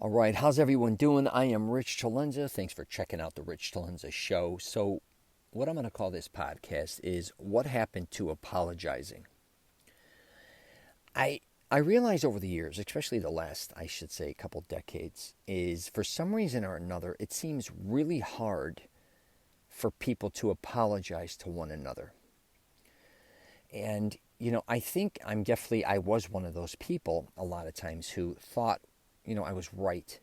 All right, how's everyone doing? I am Rich CELENZA. Thanks for checking out the Rich CELENZA show. So, what I'm going to call this podcast is What Happened to Apologizing? I realized over the years, especially the last, I should say, couple decades, is for some reason or another, it seems really hard for people to apologize to one another. And, I think I was one of those people a lot of times who thought, I was right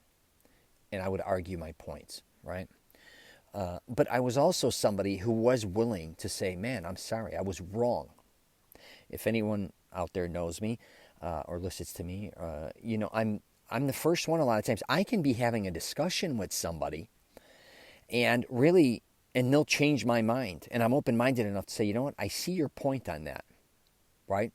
and I would argue my points, right? But I was also somebody who was willing to say, man, I'm sorry, I was wrong. If anyone out there knows me or listens to me, I'm the first one a lot of times. I can be having a discussion with somebody and they'll change my mind. And I'm open-minded enough to say, you know what, I see your point on that, right?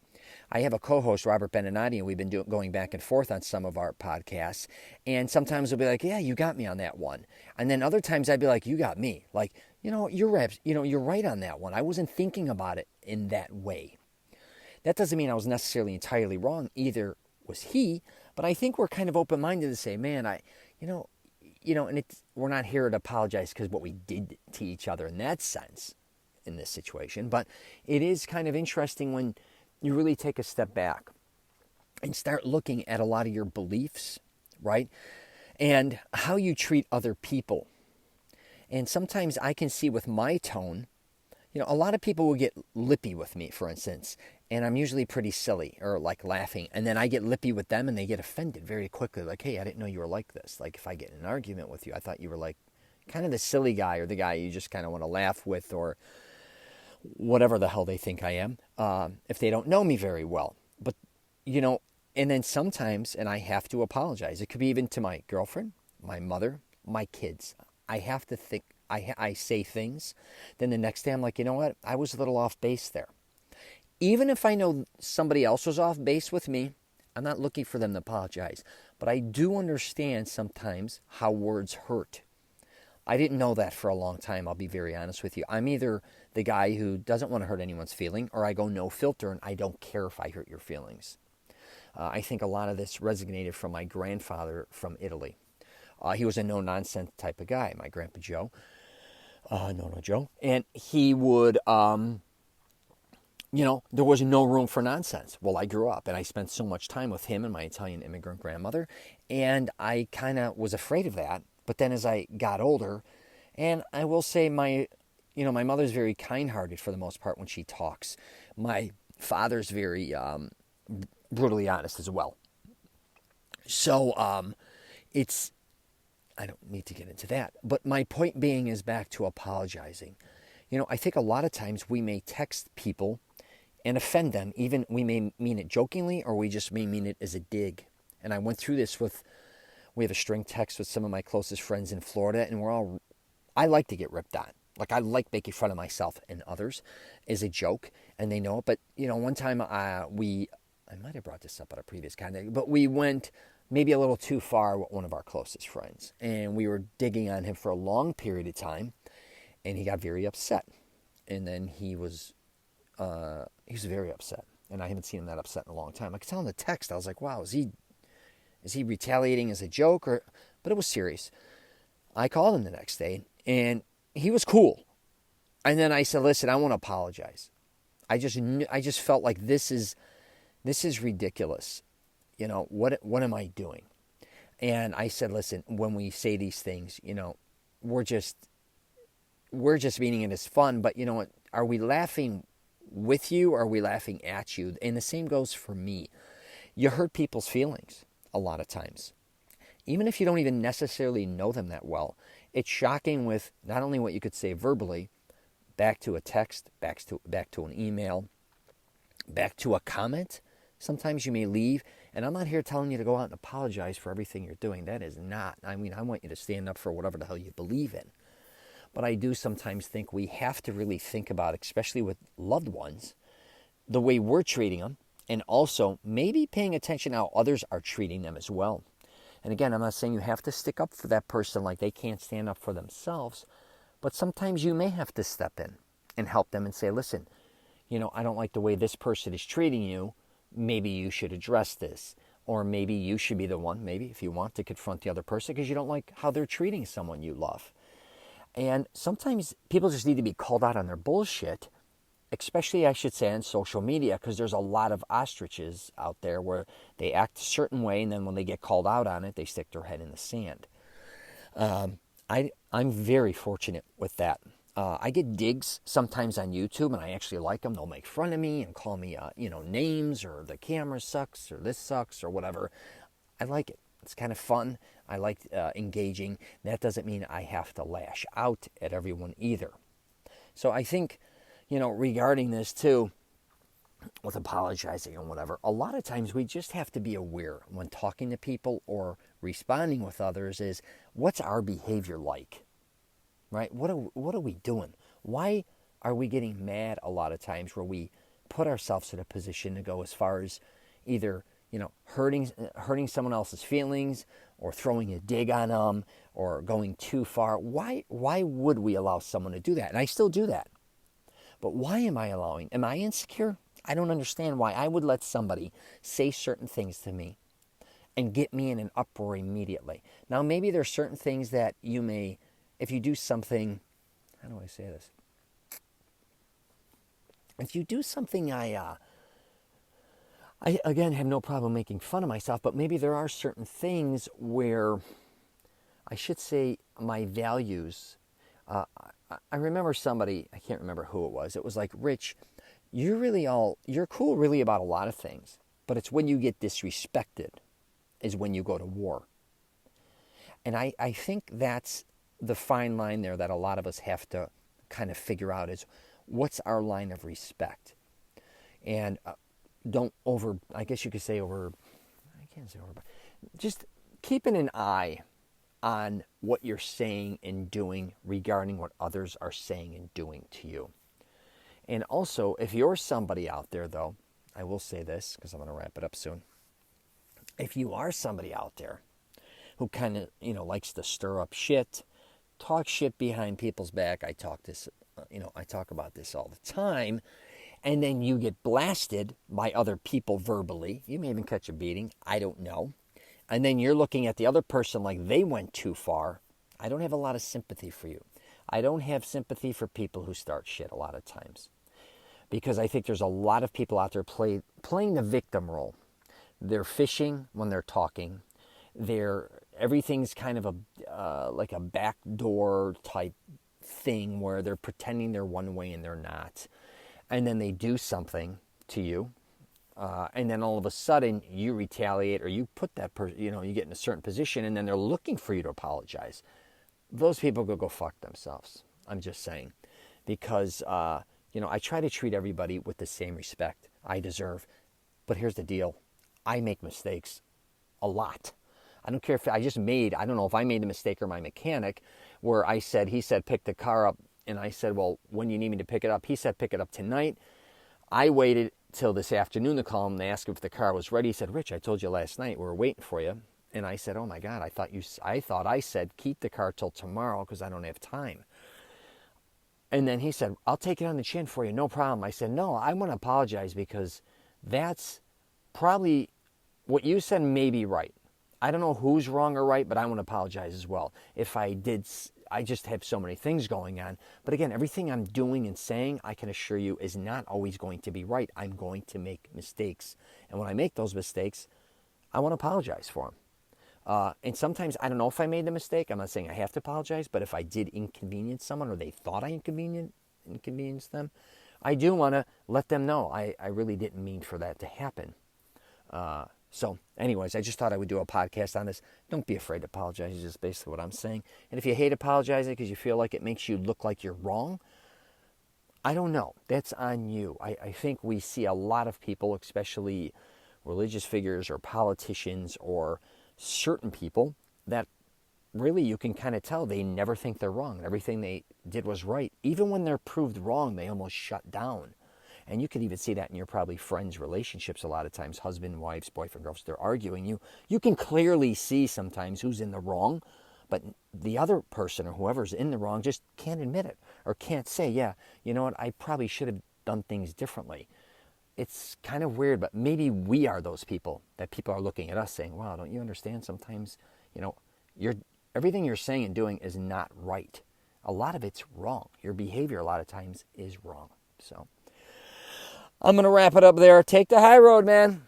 I have a co-host, Robert Beninati, and we've been going back and forth on some of our podcasts. And sometimes he'll be like, yeah, you got me on that one. And then other times I'd be like, you got me. Like, you're right on that one. I wasn't thinking about it in that way. That doesn't mean I was necessarily entirely wrong. Either was he. But I think we're kind of open-minded to say, man, we're not here to apologize because what we did to each other in that sense in this situation. But it is kind of interesting when you really take a step back and start looking at a lot of your beliefs, right? And how you treat other people. And sometimes I can see with my tone, a lot of people will get lippy with me, for instance, and I'm usually pretty silly or like laughing. And then I get lippy with them and they get offended very quickly. Like, hey, I didn't know you were like this. Like if I get in an argument with you, I thought you were like kind of the silly guy or the guy you just kind of want to laugh with or whatever the hell they think I am, if they don't know me very well. But, and then sometimes, and I have to apologize. It could be even to my girlfriend, my mother, my kids. I have to think, I say things. Then the next day I'm like, you know what? I was a little off base there. Even if I know somebody else was off base with me, I'm not looking for them to apologize. But I do understand sometimes how words hurt. I didn't know that for a long time, I'll be very honest with you. I'm either the guy who doesn't want to hurt anyone's feeling, or I go no filter and I don't care if I hurt your feelings. I think a lot of this resonated from my grandfather from Italy. He was a no-nonsense type of guy, my Grandpa Joe. No Joe. And he would, there was no room for nonsense. Well, I grew up and I spent so much time with him and my Italian immigrant grandmother, and I kind of was afraid of that. But then as I got older, and I will say my mother's very kind-hearted for the most part when she talks. My father's very brutally honest as well. So I don't need to get into that. But my point being is back to apologizing. I think a lot of times we may text people and offend them. Even we may mean it jokingly or we just may mean it as a dig. And I went through this we have a string text with some of my closest friends in Florida, and I like to get ripped on. Like, I like making fun of myself and others as a joke, and they know it. But, one time I might have brought this up at a previous contact, but we went maybe a little too far with one of our closest friends, and we were digging on him for a long period of time, and he got very upset. And then he was very upset, and I haven't seen him that upset in a long time. I could tell in the text, I was like, wow, is he retaliating as a joke? But it was serious. I called him the next day, and he was cool. And then I said, listen, I want to apologize. I just felt like this is ridiculous. What am I doing? And I said, listen, when we say these things, we're just meaning it as fun. But you know what? Are we laughing with you or are we laughing at you? And the same goes for me. You hurt people's feelings a lot of times. Even if you don't even necessarily know them that well, it's shocking with not only what you could say verbally, back to a text, back to an email, back to a comment. Sometimes you may leave, and I'm not here telling you to go out and apologize for everything you're doing. That is not. I want you to stand up for whatever the hell you believe in. But I do sometimes think we have to really think about, especially with loved ones, the way we're treating them, and also maybe paying attention how others are treating them as well. And again, I'm not saying you have to stick up for that person like they can't stand up for themselves, but sometimes you may have to step in and help them and say, listen, I don't like the way this person is treating you. Maybe you should address this. Or maybe you should be the one, maybe, if you want to confront the other person because you don't like how they're treating someone you love. And sometimes people just need to be called out on their bullshit, especially, I should say, on social media, because there's a lot of ostriches out there where they act a certain way, and then when they get called out on it, they stick their head in the sand. I'm very fortunate with that. I get digs sometimes on YouTube, and I actually like them. They'll make fun of me and call me, names, or the camera sucks, or this sucks, or whatever. I like it. It's kind of fun. I like engaging. That doesn't mean I have to lash out at everyone either. So I think, regarding this too, with apologizing and whatever, a lot of times we just have to be aware when talking to people or responding with others is, what's our behavior like? Right? What are we doing? Why are we getting mad a lot of times where we put ourselves in a position to go as far as either hurting someone else's feelings, or throwing a dig on them, or going too far? Why would we allow someone to do that? And I still do that. But why am I allowing? Am I insecure? I don't understand why I would let somebody say certain things to me and get me in an uproar immediately. Now, maybe there's certain things that you may, if you do something, how do I say this? If you do something I again have no problem making fun of myself, but maybe there are certain things where I should say my values. I remember somebody, I can't remember who it was. It was like, Rich, you're cool really about a lot of things, but it's when you get disrespected is when you go to war. And I think that's the fine line there that a lot of us have to kind of figure out is, what's our line of respect? And I guess you could say just keeping an eye on what you're saying and doing regarding what others are saying and doing to you. And also, if you're somebody out there, though, I will say this because I'm going to wrap it up soon. If you are somebody out there who kind of, likes to stir up shit, talk shit behind people's back, I talk about this all the time, and then you get blasted by other people verbally. You may even catch a beating. I don't know. And then you're looking at the other person like they went too far. I don't have a lot of sympathy for you. I don't have sympathy for people who start shit a lot of times. Because I think there's a lot of people out there playing the victim role. They're fishing when they're talking. Everything's kind of like a backdoor type thing where they're pretending they're one way and they're not. And then they do something to you, and then all of a sudden you retaliate, or you put that person, you get in a certain position, and then they're looking for you to apologize. Those people go fuck themselves. I'm just saying, because I try to treat everybody with the same respect I deserve. But here's the deal: I make mistakes a lot. I don't care if I don't know if I made the mistake or my mechanic, where he said pick the car up. And I said, well, when you need me to pick it up? He said, pick it up tonight. I waited till this afternoon to call him and ask if the car was ready. He said, Rich, I told you last night we were waiting for you. And I said, oh my God, I thought I said keep the car till tomorrow because I don't have time. And then he said, I'll take it on the chin for you, no problem. I said, no, I want to apologize because that's probably what you said may be right. I don't know who's wrong or right, but I want to apologize as well. If I did, I just have so many things going on. But again, everything I'm doing and saying, I can assure you, is not always going to be right. I'm going to make mistakes. And when I make those mistakes, I want to apologize for them. And sometimes I don't know if I made the mistake. I'm not saying I have to apologize, but if I did inconvenience someone or they thought I inconvenienced them, I do want to let them know I really didn't mean for that to happen. So anyways, I just thought I would do a podcast on this. Don't be afraid to apologize. Is just basically what I'm saying. And if you hate apologizing because you feel like it makes you look like you're wrong, I don't know. That's on you. I think we see a lot of people, especially religious figures or politicians or certain people, that really you can kind of tell they never think they're wrong. Everything they did was right. Even when they're proved wrong, they almost shut down. And you can even see that in your probably friends' relationships a lot of times, husband, wives, boyfriend, girls, they're arguing. You can clearly see sometimes who's in the wrong, but the other person or whoever's in the wrong just can't admit it or can't say, yeah, you know what, I probably should have done things differently. it's kind of weird, but maybe we are those people that people are looking at us saying, wow, don't you understand? Sometimes, you're everything you're saying and doing is not right. A lot of it's wrong. Your behavior a lot of times is wrong. So I'm going to wrap it up there. Take the high road, man.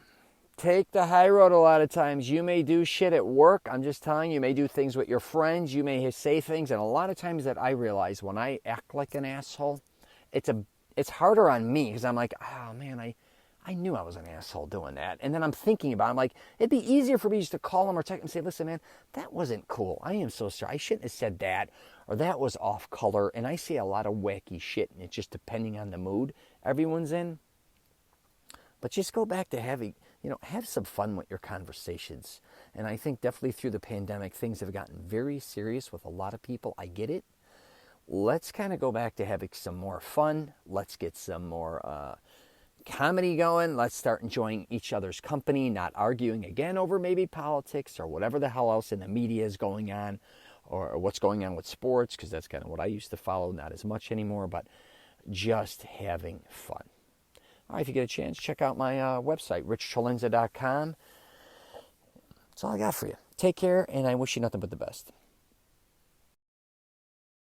Take the high road a lot of times. You may do shit at work. I'm just telling you, you may do things with your friends. You may say things. And a lot of times that I realize when I act like an asshole, it's harder on me because I'm like, oh, man, I knew I was an asshole doing that. And then I'm thinking about it. I'm like, it'd be easier for me just to call them or text them and say, listen, man, that wasn't cool. I am so sorry. I shouldn't have said that. Or that was off color. And I say a lot of wacky shit. And it's just depending on the mood everyone's in. But just go back to having, have some fun with your conversations. And I think definitely through the pandemic, things have gotten very serious with a lot of people. I get it. Let's kind of go back to having some more fun. Let's get some more comedy going. Let's start enjoying each other's company, not arguing again over maybe politics or whatever the hell else in the media is going on, or what's going on with sports, because that's kind of what I used to follow, not as much anymore, but just having fun. All right, if you get a chance, check out my website, richcelenzapodcast.com. That's all I got for you. Take care, and I wish you nothing but the best.